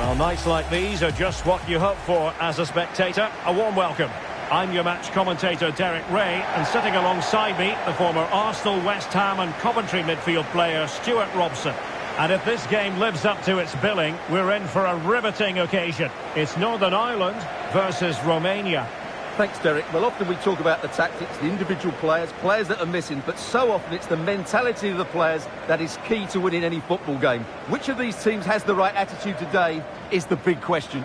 Well, nights like these are just what you hope for as a spectator. A warm welcome. I'm your match commentator, Derek Ray, and sitting alongside me, the former Arsenal, West Ham and Coventry midfield player, Stuart Robson. And if this game lives up to its billing, we're in for a riveting occasion. It's Northern Ireland versus Romania. Thanks, Derek. Well, often we talk about the tactics, the individual players that are missing, but so often it's the mentality of the players that is key to winning any football game. Which of these teams has the right attitude today is the big question.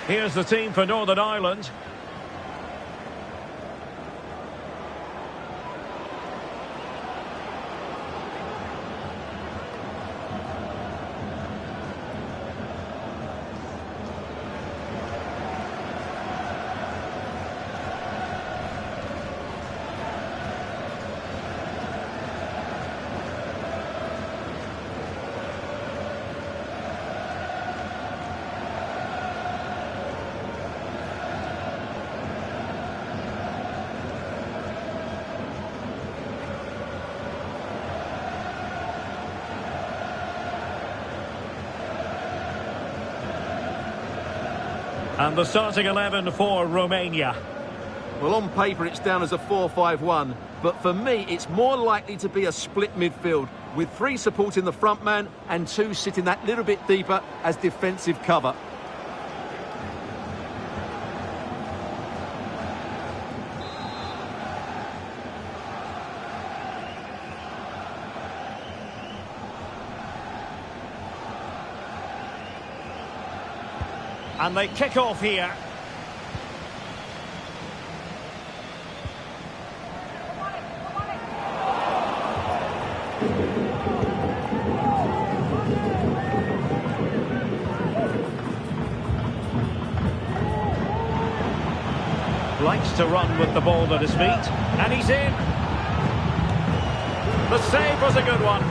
Here's the team for Northern Ireland. And the starting 11 for Romania. Well, on paper it's down as a 4-5-1, but for me it's more likely to be a split midfield, with 3 supporting the front man and 2 sitting that little bit deeper as defensive cover. And they kick off here. Likes to run with the ball at his feet. And he's in. The save was a good one.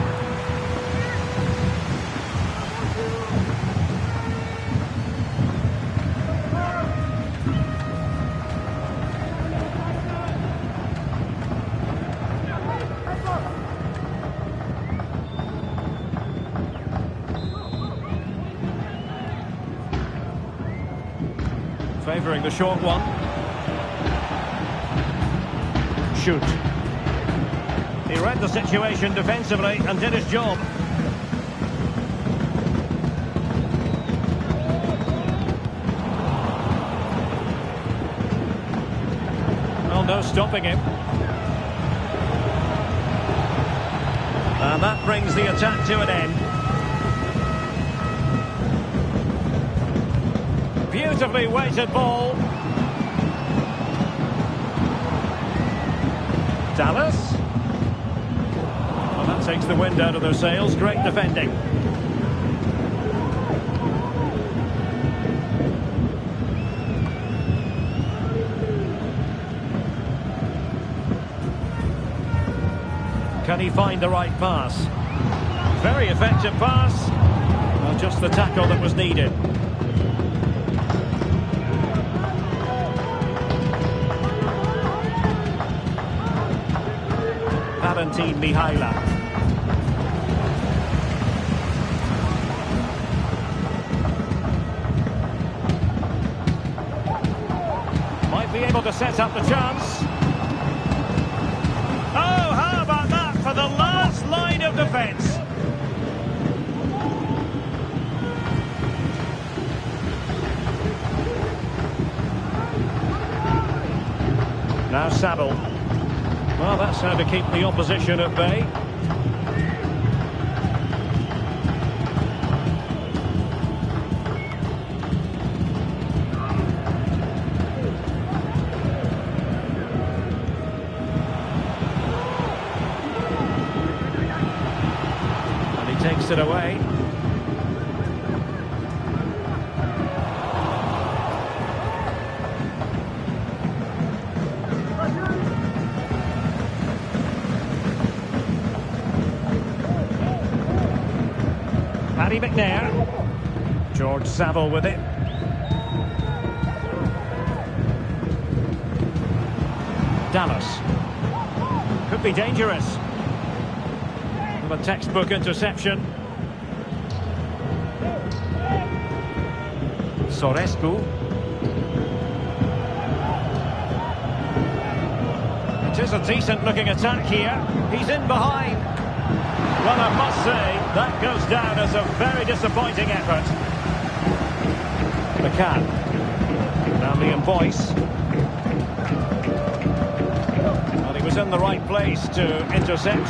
Favouring the short one. Shoot. He read the situation defensively and did his job. Well, no stopping him. And that brings the attack to an end. Beautifully weighted ball. Dallas. Well, that takes the wind out of their sails. Great defending. Can he find the right pass? Very effective pass. Well, just the tackle that was needed. Mihaila. Might be able to set up the chance. Oh, how about that for the last line of defence? Now Saville. Well, that's how to keep the opposition at bay. takes it away. Paddy McNair. George Saville with it. Dallas. Could be dangerous. A textbook interception. Sorescu. It is a decent-looking attack here. He's in behind. Well, I must say, that goes down as a very disappointing effort. McCann. Now Liam Boyce. Well, he was in the right place to intercept.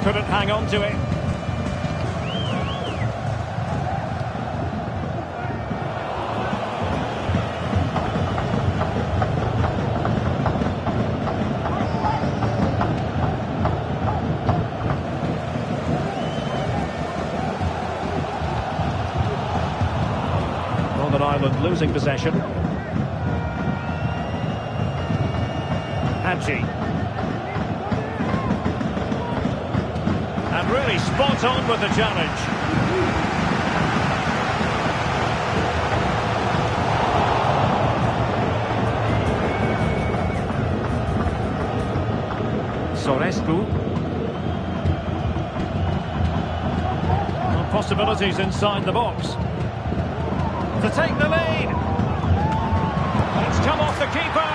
Couldn't hang on to it. Northern Ireland losing possession. Hadji. And really spot on with the challenge. Sorescu. Well, possibilities inside the box. To take the lead. It's come off the keeper.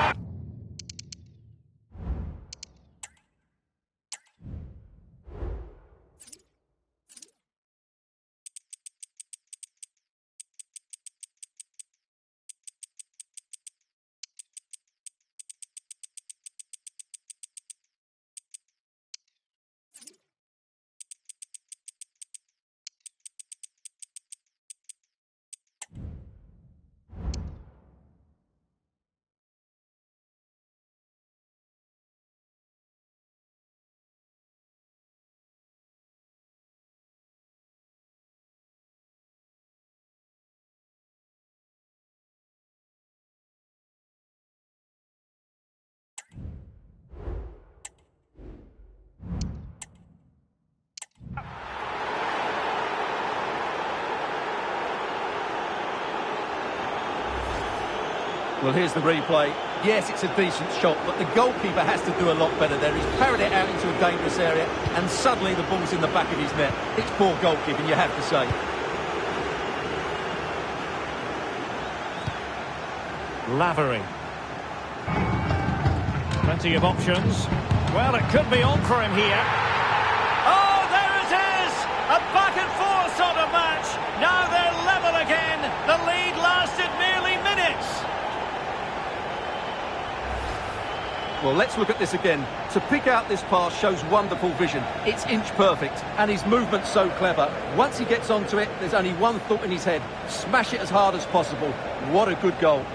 Well, here's the replay. Yes, it's a decent shot, but the goalkeeper has to do a lot better there. He's parried it out into a dangerous area, and suddenly the ball's in the back of his net. It's poor goalkeeping, you have to say. Lavery. Plenty of options. Well, it could be on for him here. Oh, there it is! A back-and-forth sort of match. Now they're level again. The lead lasted merely minutes. Well, let's look at this again. To pick out this pass shows wonderful vision. It's inch perfect, and his movement's so clever. Once he gets onto it, there's only one thought in his head. Smash it as hard as possible. What a good goal.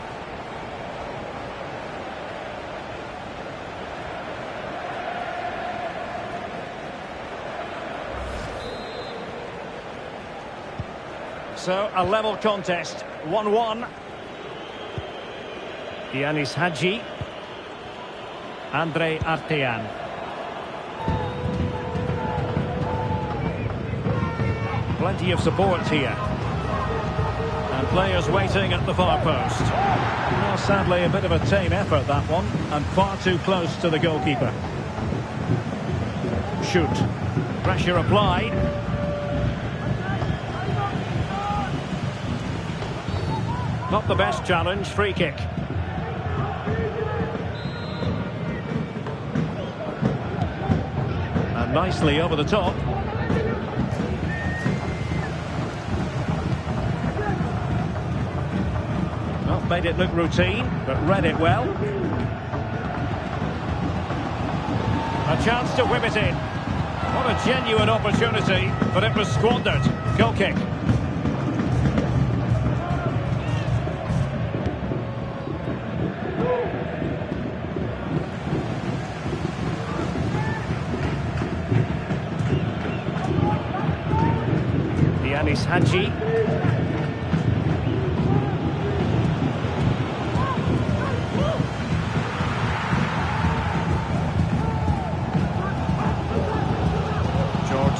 So, a level contest, 1-1. Yanis Hadji. Andre Artean. Plenty of support here. And players waiting at the far post. Well, sadly, a bit of a tame effort, that one. And far too close to the goalkeeper. Shoot. Pressure applied. Not the best challenge, free kick. And nicely over the top. Well, Made it look routine, but read it well. A chance to whip it in. What a genuine opportunity, but it was squandered. Goal kick. Yanis Hadji.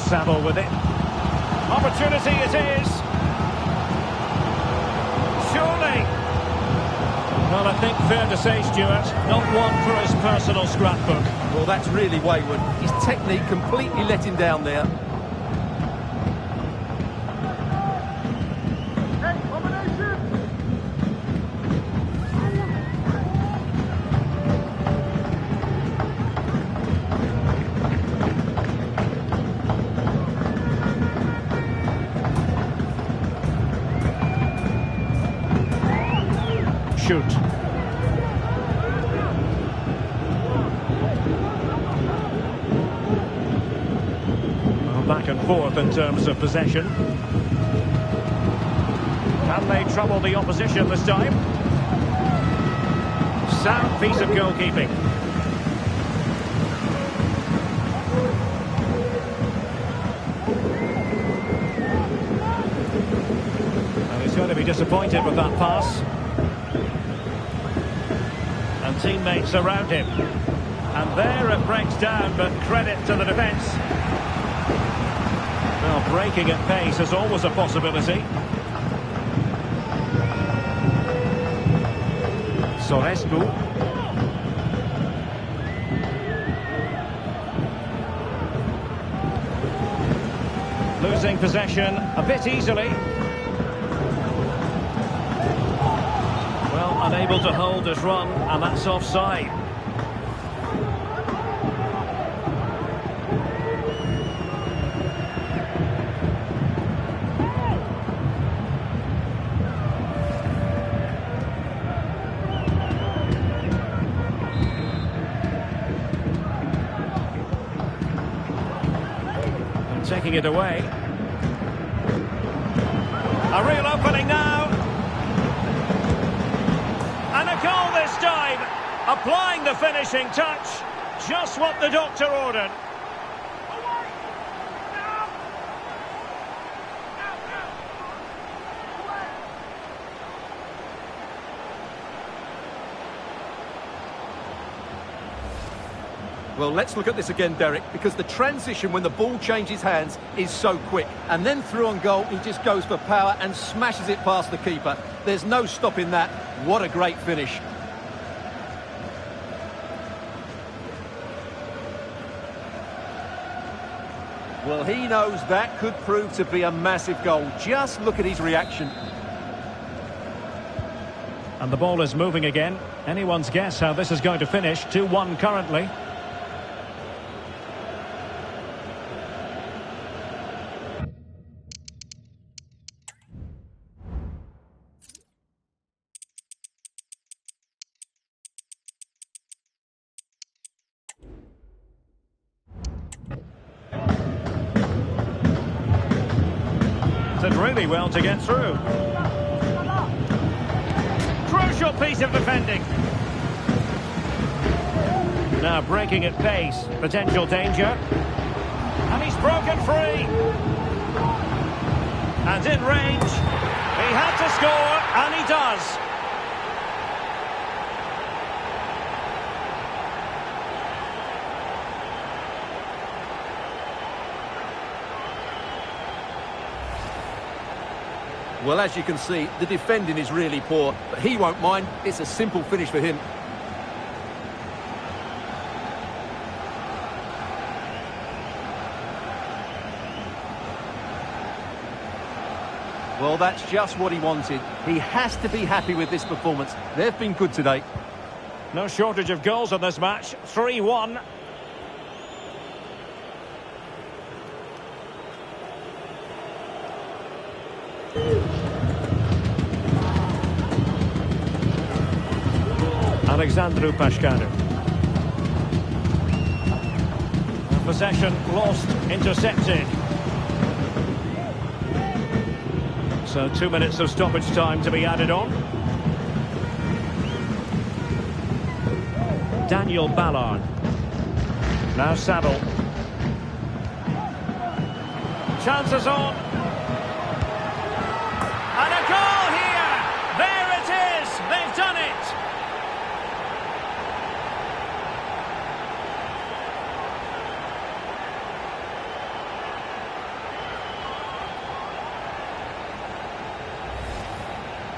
Saville with it. Opportunity it is. Surely. Well, I think fair to say, Stuart, not one for his personal scrapbook. Well, that's really wayward. His technique completely let him down there. Shoot. Well, back and forth in terms of possession. Can they trouble the opposition this time? Sound piece of goalkeeping. And he's going to be disappointed with that pass. And teammates around him. And there it breaks down, but credit to the defence. Well, breaking at pace is always a possibility. Sorescu. Losing possession a bit easily. Well, unable to hold his run, and that's offside. And taking it away. A real opening now. And a goal this time, applying the finishing touch, just what the doctor ordered. Well, let's look at this again, Derek, because the transition when the ball changes hands is so quick. And then through on goal, he just goes for power and smashes it past the keeper. There's no stopping that. What a great finish. Well, he knows that could prove to be a massive goal. Just look at his reaction. And the ball is moving again. Anyone's guess how this is going to finish. 2-1 currently. Did really well to get through. Crucial piece of defending. Now breaking at pace. Potential danger. And he's broken free. And in range. He had to score, and he does. Well, as you can see, the defending is really poor, but he won't mind. It's a simple finish for him. Well, that's just what he wanted. He has to be happy with this performance. They've been good today. No shortage of goals in this match. 3-1. Alexandru Pașcanu. Possession lost, intercepted. So 2 minutes of stoppage time to be added on. Daniel Ballard. Now Saville. Chances on. And a goal here! There it is! They've done it!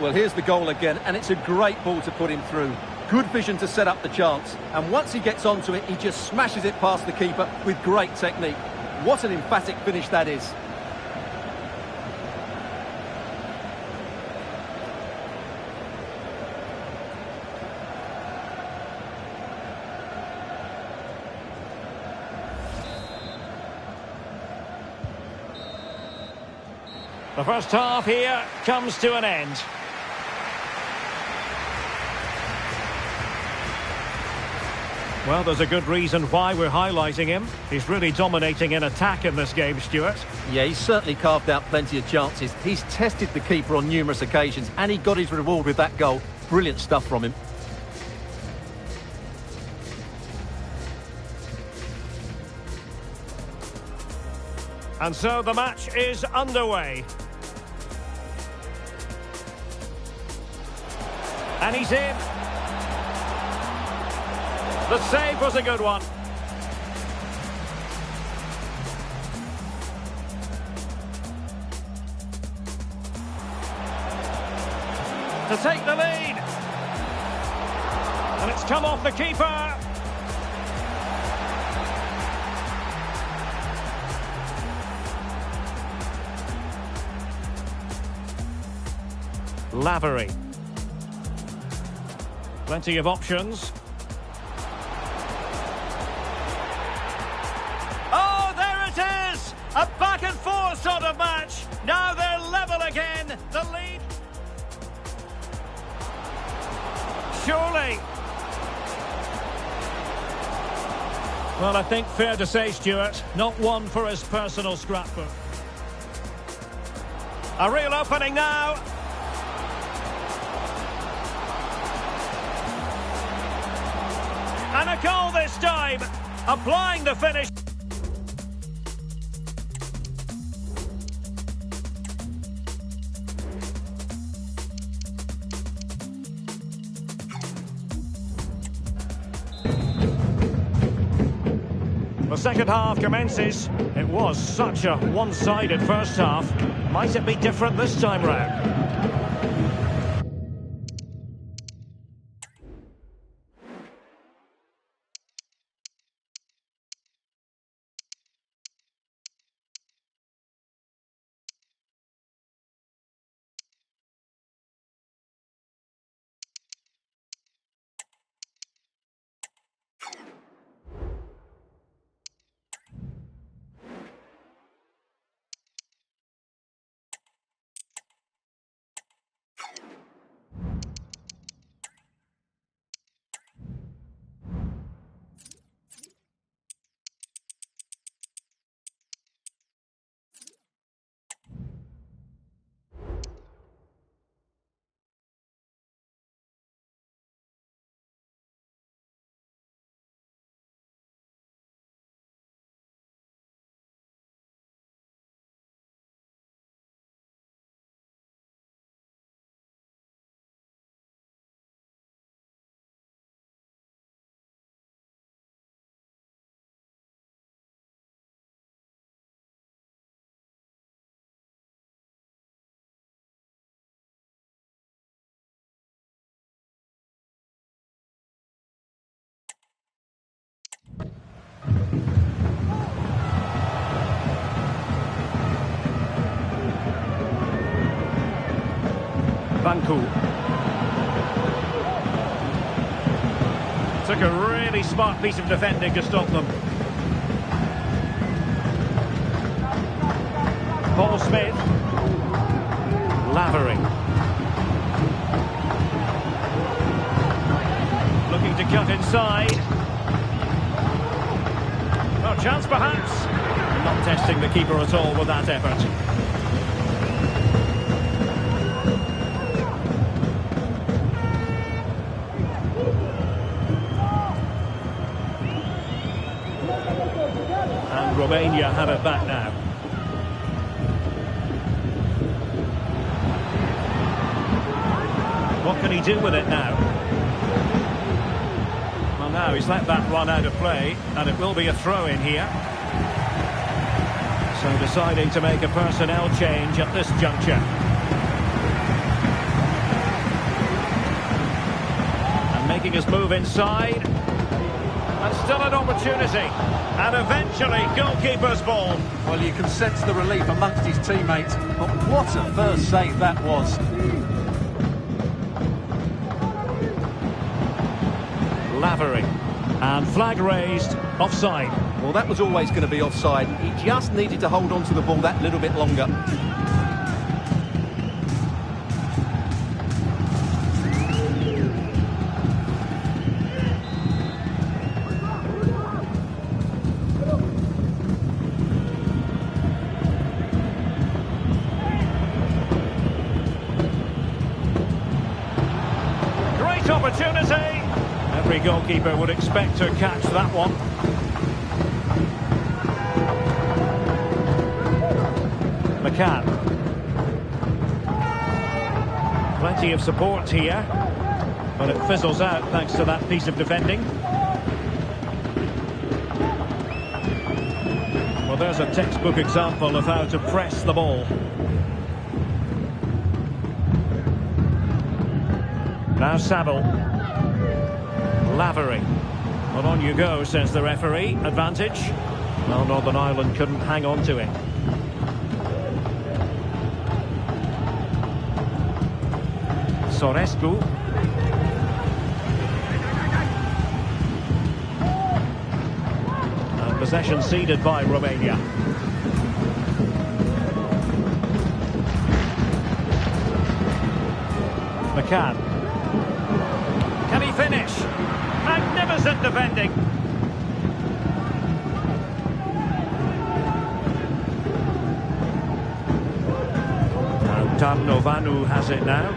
Well, here's the goal again, and it's a great ball to put him through. Good vision to set up the chance, and once he gets onto it, he just smashes it past the keeper with great technique. What an emphatic finish that is. The first half here comes to an end. Well, there's a good reason why we're highlighting him. He's really dominating in attack in this game, Stuart. Yeah, he's certainly carved out plenty of chances. He's tested the keeper on numerous occasions, and he got his reward with that goal. Brilliant stuff from him. And so the match is underway. And he's in. The save was a good one. To take the lead. And it's come off the keeper. Lavery. Plenty of options. Oh, there it is! A back and forth sort of match. Now they're level again. The lead. Surely. Well, I think fair to say, Stuart, not one for his personal scrapbook. A real opening now. And a goal this time, applying the finish. The second half commences. It was such a one-sided first half. Might it be different this time round? Banku. Took a really smart piece of defending to stop them. Paul Smith. Lavery. cut inside. Oh, chance perhaps. Not testing the keeper at all with that effort. And Romania have it back now. What can he do with it now? Well, now he's let that run out of play, and it will be a throw-in here. So deciding to make a personnel change at this juncture. And making his move inside. And still an opportunity. And eventually, goalkeeper's ball. Well, you can sense the relief amongst his teammates. But what a first save that was. Lavery. And flag raised, offside. Well, that was always going to be offside. He just needed to hold on to the ball that little bit longer. Great opportunity. Every goalkeeper would expect to catch that one. McCann. Plenty of support here, but it fizzles out thanks to that piece of defending. Well, there's a textbook example of how to press the ball. Now Saville. Lavery. Well, on you go, says the referee. Advantage. Well, Northern Ireland couldn't hang on to it. Sorescu. And possession ceded by Romania. McCann. Can he finish? Magnificent defending. Now Tarnovanu has it now.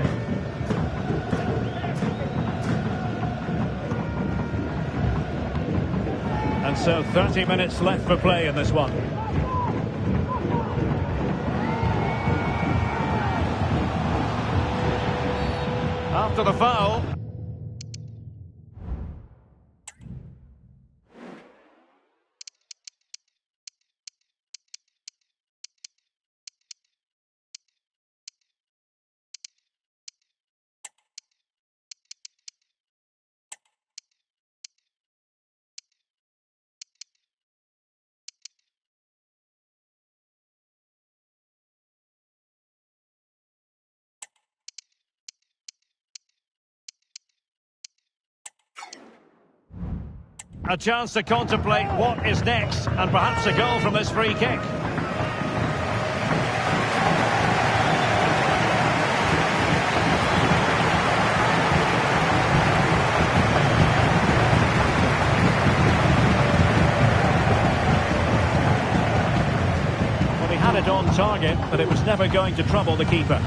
And so 30 minutes left for play in this one. After the foul. A chance to contemplate what is next, and perhaps a goal from this free kick. Well, he had it on target, but it was never going to trouble the keeper.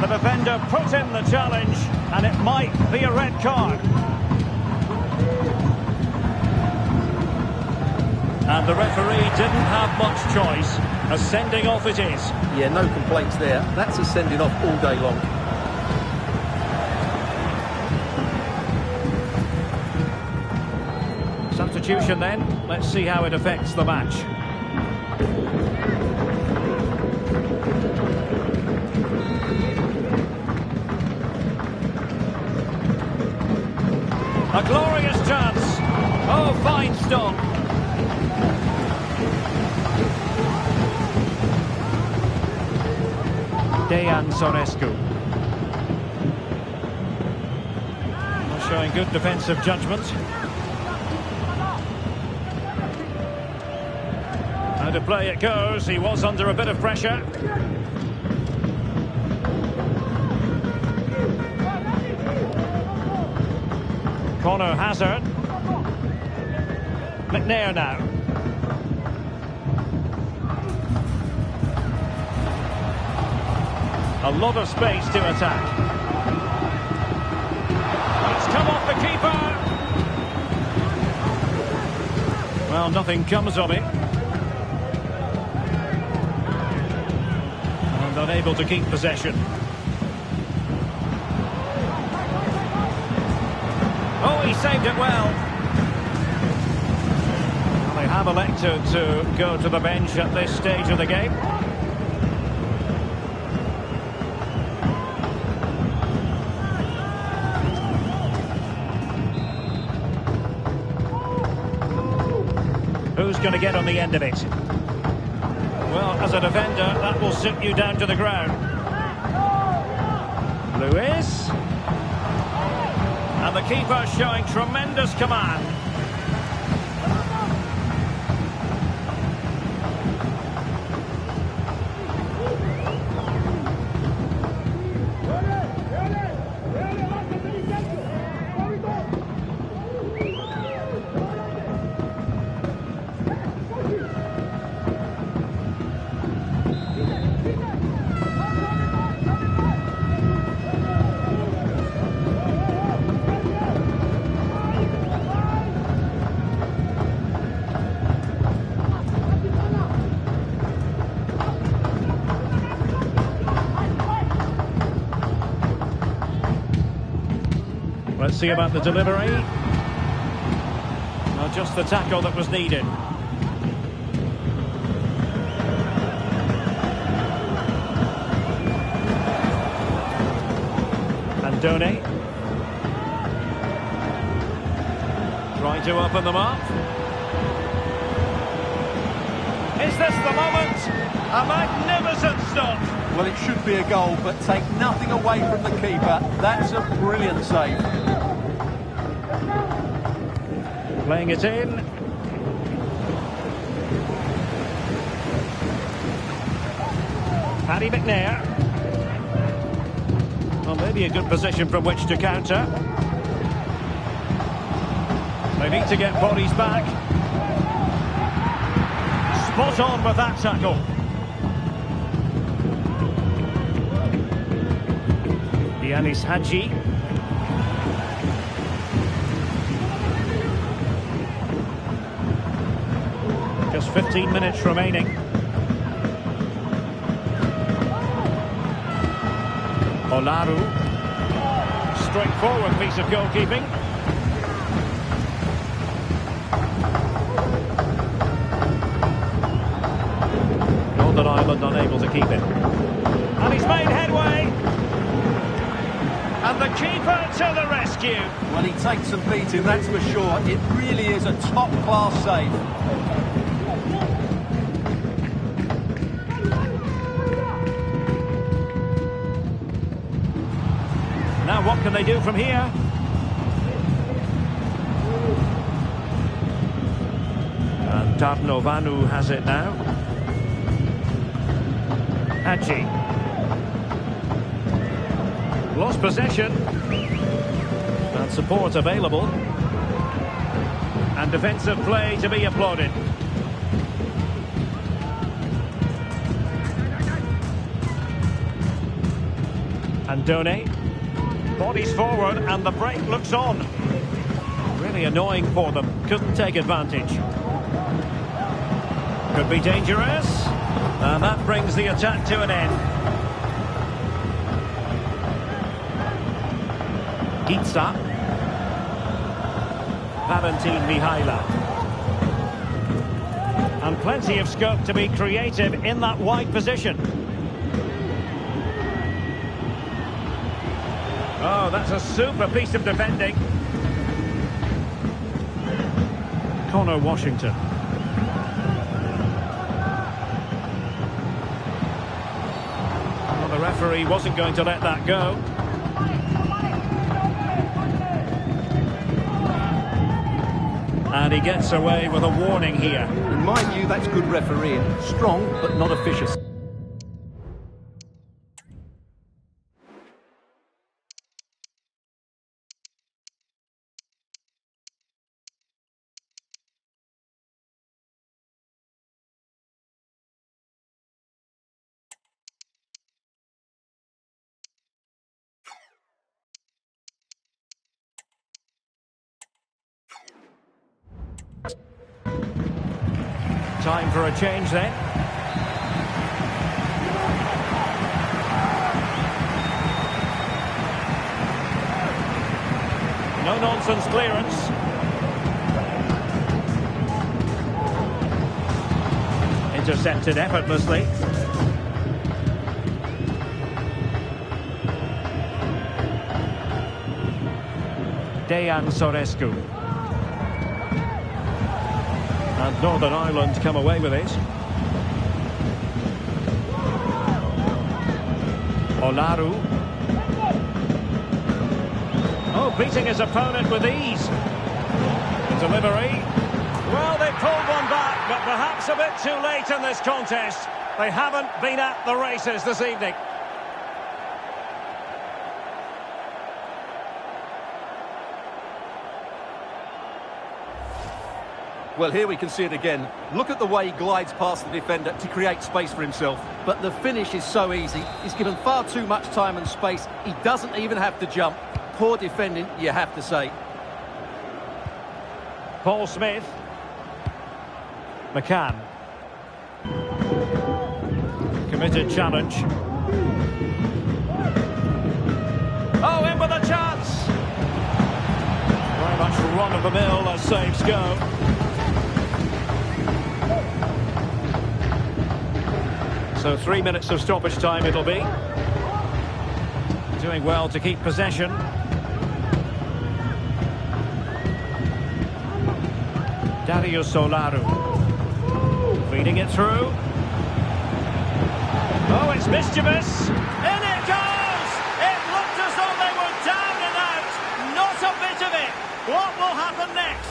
The defender put in the challenge, and it might be a red card. And the referee didn't have much choice. A sending off it is. Yeah, no complaints there. That's a sending off all day long. Substitution then. Let's see how it affects the match. A glorious chance. Oh, fine stop. Dejan Sorescu. Showing good defensive judgment. Out of play it goes. He was under a bit of pressure. Connor Hazard. McNair now. A lot of space to attack. It's come off the keeper. Well, nothing comes of it. And unable to keep possession. Oh, he saved it well. They have elected to go to the bench at this stage of the game. Who's going to get on the end of it? Well, as a defender, that will sit you down to the ground. Lewis. And the keeper showing tremendous command. Let's see about the delivery. Not just the tackle that was needed. Andone. Trying to open them up. Is this the moment? A magnificent stop. Well, it should be a goal, but take nothing away from the keeper. That's a brilliant save. Playing it in. Paddy McNair. Well, maybe a good position from which to counter. They need to get bodies back. Spot on with that tackle. Yanis Hadji. Just 15 minutes remaining. Olaru. Straightforward piece of goalkeeping. Northern Ireland unable to keep it. And he's made headway. And the keeper to the rescue. Well, he takes some beating, that's for sure. It really is a top-class save. Now what can they do from here? And Tarnovanu has it now. Hadji. Lost possession. And support available. And defensive play to be applauded. Andone. Bodies forward and the break looks on. Really annoying for them. Couldn't take advantage. Could be dangerous. And that brings the attack to an end. Gitsa. Valentin Mihaila. And plenty of scope to be creative in that wide position. Oh, that's a super piece of defending. Connor Washington. Well, the referee wasn't going to let that go. And he gets away with a warning here. In my view, that's good refereeing. Strong, but not officious. Time for a change then. No-nonsense clearance. Intercepted effortlessly. Dejan Sorescu. And Northern Ireland come away with it. Olaru. Oh, beating his opponent with ease. The delivery. Well, they pulled one back, but perhaps a bit too late in this contest. They haven't been at the races this evening. Well, here we can see it again. Look at the way he glides past the defender to create space for himself. But the finish is so easy. He's given far too much time and space. He doesn't even have to jump. Poor defending, you have to say. Paul Smith. McCann. Committed challenge. Oh, in with a chance! Very much run-of-the-mill as saves go. So 3 minutes of stoppage time it'll be. Doing well to keep possession. Darius Olaru. Feeding it through. Oh, it's mischievous. In it goes! It looked as though they were down and out. Not a bit of it. What will happen next?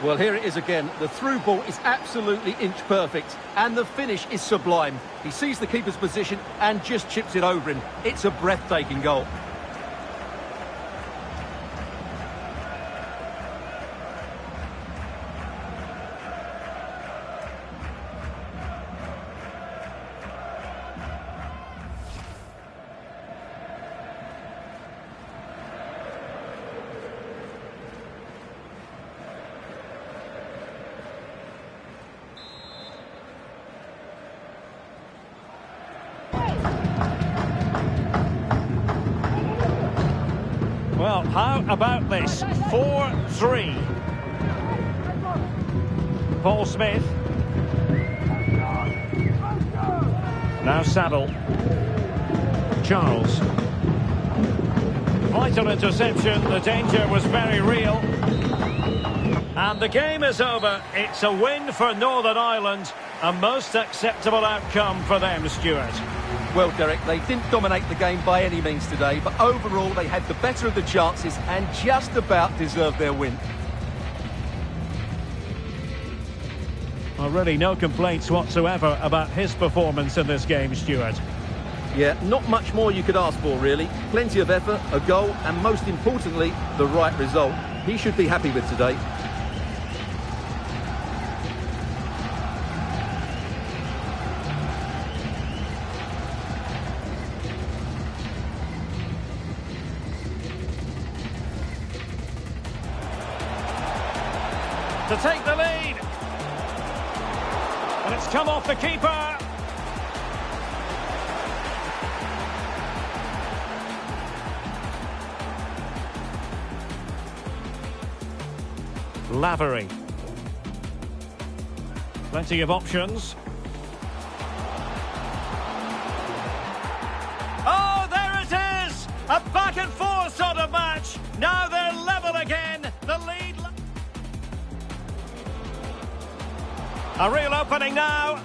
Well, here it is again. The through ball is absolutely inch perfect, and the finish is sublime. He sees the keeper's position and just chips it over him. It's a breathtaking goal. Well, how about this? 4-3. Paul Smith. Now Saddle. Charles. Vital interception. The danger was very real. And the game is over. It's a win for Northern Ireland. A most acceptable outcome for them, Stuart. Well, Derek, they didn't dominate the game by any means today, but overall they had the better of the chances and just about deserved their win. Well, really no complaints whatsoever about his performance in this game, Stuart. Yeah, not much more you could ask for, really. Plenty of effort, a goal, and most importantly, the right result. He should be happy with today. To take the lead. And it's come off the keeper. Lavery. Plenty of options. Oh, there it is! A back and forth sort of match. Now they're level again. The lead. A real opening now.